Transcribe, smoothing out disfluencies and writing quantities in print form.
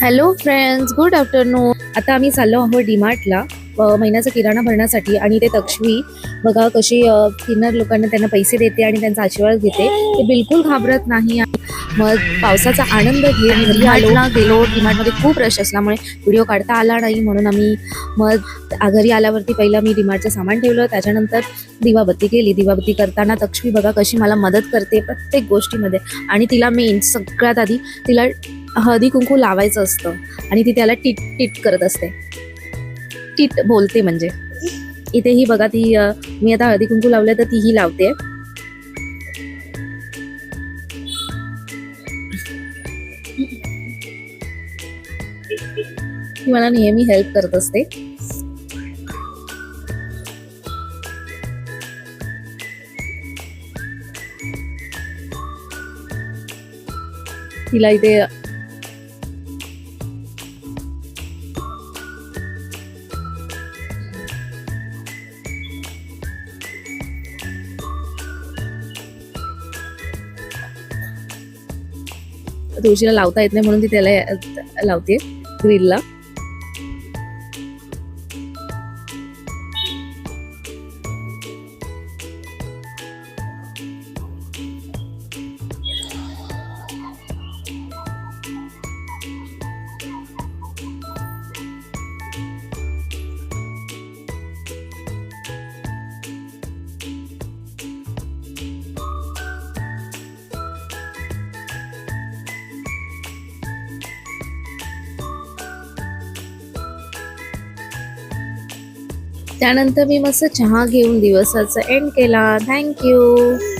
Hello friends, good afternoon. आता आम्ही चाललो आहोत डीमार्टला महिन्याचा किराणा भरण्यासाठी. आणि ते तक्ष्वी बघा कशी किन्नर लोकांना त्यांना पैसे देते आणि त्यांचा आशीर्वाद घेते. ते बिलकुल घाबरत नाही. मग पावसाचा आनंद घेत घरी गेलो. डीमार्टमध्ये खूप रश असल्यामुळे व्हिडिओ काढता आला नाही, म्हणून आम्ही मग घरी आल्यावरती पहिलं मी डीमार्टचं सामान ठेवलं. त्याच्यानंतर दिवाबत्ती केली. दिवाबत्ती करताना तक्ष्वी बघा कशी मला मदत करते प्रत्येक गोष्टीमध्ये. आणि तिला मेन सगळ्यात आधी तिला हळदी कुंकू लावायचं असतं आणि ती त्याला टिट टिट करत असते. टिट बोलते म्हणजे. इथेही बघा ती मी आता हळदी कुंकू लावले तर तीही लावते. ती मला नेहमी हेल्प करत असते. तिला इथे तुळशीला लावता येत नाही म्हणून ती त्याला लावते ग्रिलला. त्यानंतर मी मस्त चहा घेऊन दिवसाचा एंड केला. थँक्यू.